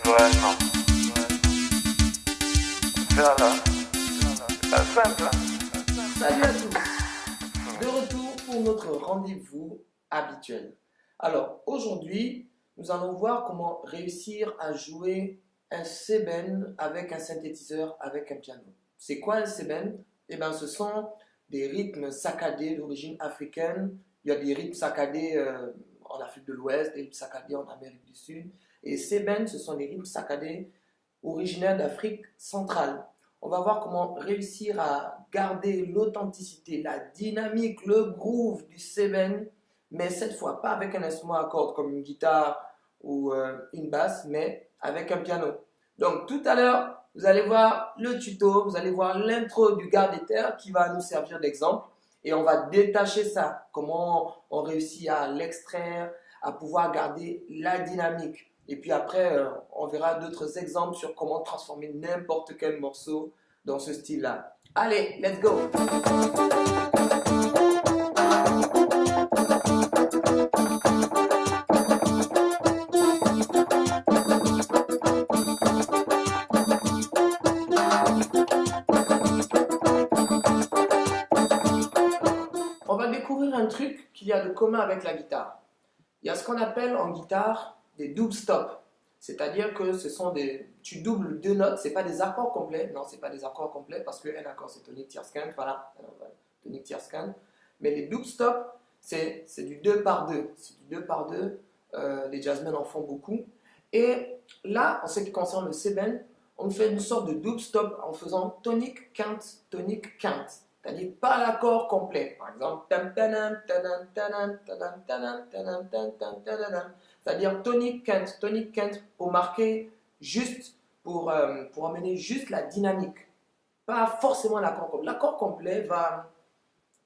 Vraiment. Voilà. C'est simple. Salut à tous, de retour pour notre rendez-vous habituel. Alors aujourd'hui, nous allons voir comment réussir à jouer un seben avec un synthétiseur, avec un piano. C'est quoi un seben? Eh bien, ce sont des rythmes saccadés d'origine africaine. Il y a des rythmes saccadés en Afrique de l'Ouest, des rythmes saccadés en Amérique du Sud. Et seben, ce sont des rythmes saccadés originaires d'Afrique centrale. On va voir comment réussir à garder l'authenticité, la dynamique, le groove du seben, mais cette fois pas avec un instrument à cordes comme une guitare ou une basse, mais avec un piano. Donc tout à l'heure, vous allez voir le tuto, vous allez voir l'intro du garde des terres qui va nous servir d'exemple et on va détacher ça, comment on réussit à l'extraire, à pouvoir garder la dynamique. Et puis après, on verra d'autres exemples sur comment transformer n'importe quel morceau dans ce style-là. Allez, let's go! On va découvrir un truc qu'il y a de commun avec la guitare. Il y a ce qu'on appelle en guitare des double stops. C'est-à-dire que tu doubles deux notes, c'est pas des accords complets. Non, c'est pas des accords complets parce qu'un accord c'est tonique, tierce, quinte, voilà, tonique, tierce, quinte. Mais les double stops, c'est du 2 par 2. C'est du 2 par 2. Les jazzmen en font beaucoup. Et là, en ce qui concerne le seben, on fait une sorte de double stop en faisant tonique, quinte, tonique, quinte. C'est-à-dire pas l'accord complet. Par exemple, c'est-à-dire tonique, quinte, pour marquer juste, pour amener juste la dynamique. Pas forcément l'accord complet. L'accord complet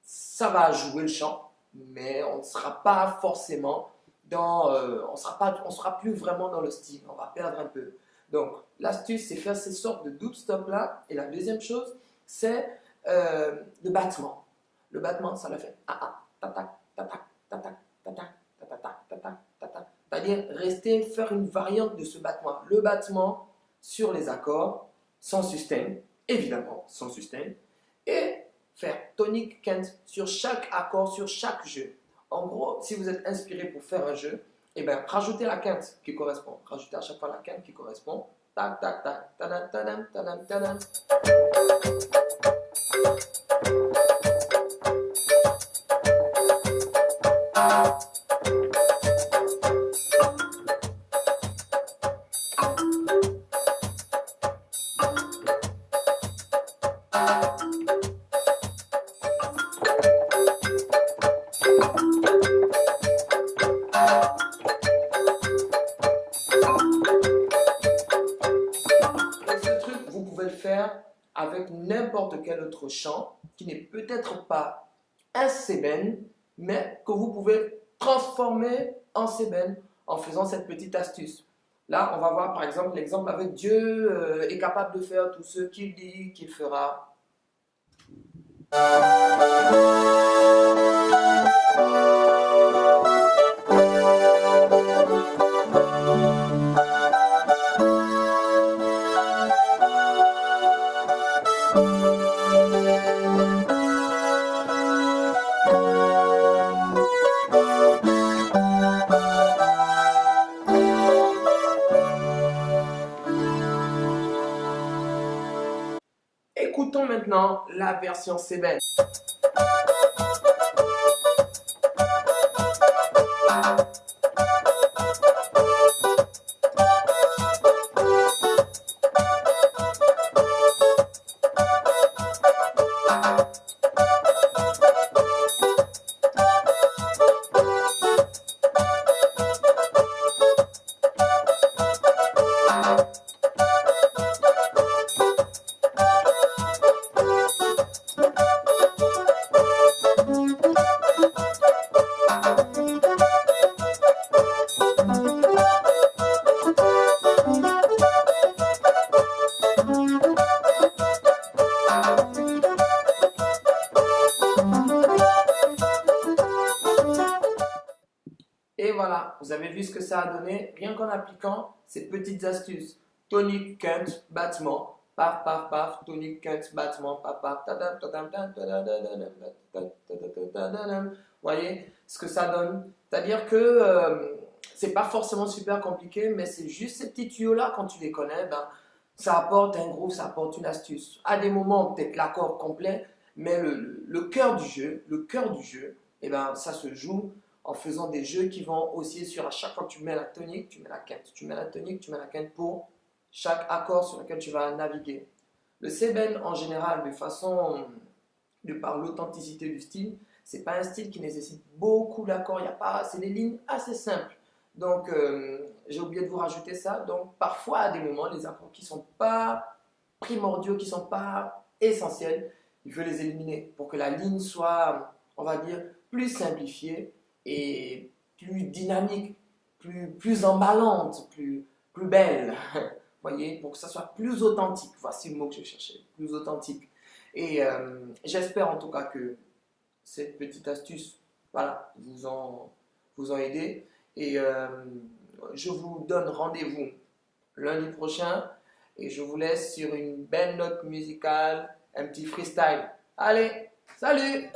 ça va jouer le chant, mais on ne sera pas forcément on sera plus vraiment dans le style. On va perdre un peu. Donc, l'astuce, c'est faire ces sortes de double stop là. Et la deuxième chose, c'est le battement. Le battement, ça le fait. C'est-à-dire rester, faire une variante de ce battement. Le battement sur les accords, sans sustain, évidemment, sans sustain, et faire tonique, quinte sur chaque accord, sur chaque jeu. En gros, si vous êtes inspiré pour faire un jeu, eh bien, rajoutez la quinte qui correspond. Rajoutez à chaque fois la quinte qui correspond. Tac, tac, tac, tadam, tadam, tadam, tadam. Faire avec n'importe quel autre chant qui n'est peut-être pas un seben, mais que vous pouvez transformer en seben en faisant cette petite astuce. Là, on va voir par exemple l'exemple avec Dieu est capable de faire tout ce qu'il dit qu'il fera. Écoutons maintenant la version seben. vu ce que ça a donné, rien qu'en appliquant ces petites astuces. Tonique, quinte, battement, paf, paf, paf, tonique, quinte, battement, paf, paf, tadam, tadam, tadam, tadam, tadam, tadam. Vous voyez ce que ça donne? C'est-à-dire que c'est pas forcément super compliqué, mais c'est juste ces petits tuyaux-là, quand tu les connais, ben, ça apporte un gros, ça apporte une astuce. À des moments, peut-être l'accord complet, mais le cœur du jeu, eh ben, ça se joue en faisant des jeux qui vont osciller sur à chaque fois que tu mets la tonique, tu mets la quinte, tu mets la tonique, tu mets la quinte pour chaque accord sur lequel tu vas naviguer. Le seben en général, de par l'authenticité du style, c'est pas un style qui nécessite beaucoup d'accords, c'est des lignes assez simples. Donc j'ai oublié de vous rajouter ça. Donc parfois à des moments, les accords qui sont pas primordiaux, qui sont pas essentiels, il faut les éliminer pour que la ligne soit, on va dire, plus simplifiée et plus dynamique, plus emballante, plus belle. Voyez, pour que ça soit plus authentique. Voici le mot que je cherchais, plus authentique. Et j'espère en tout cas que cette petite astuce, voilà, vous en aidé. Et je vous donne rendez-vous lundi prochain. Et je vous laisse sur une belle note musicale, un petit freestyle. Allez, salut!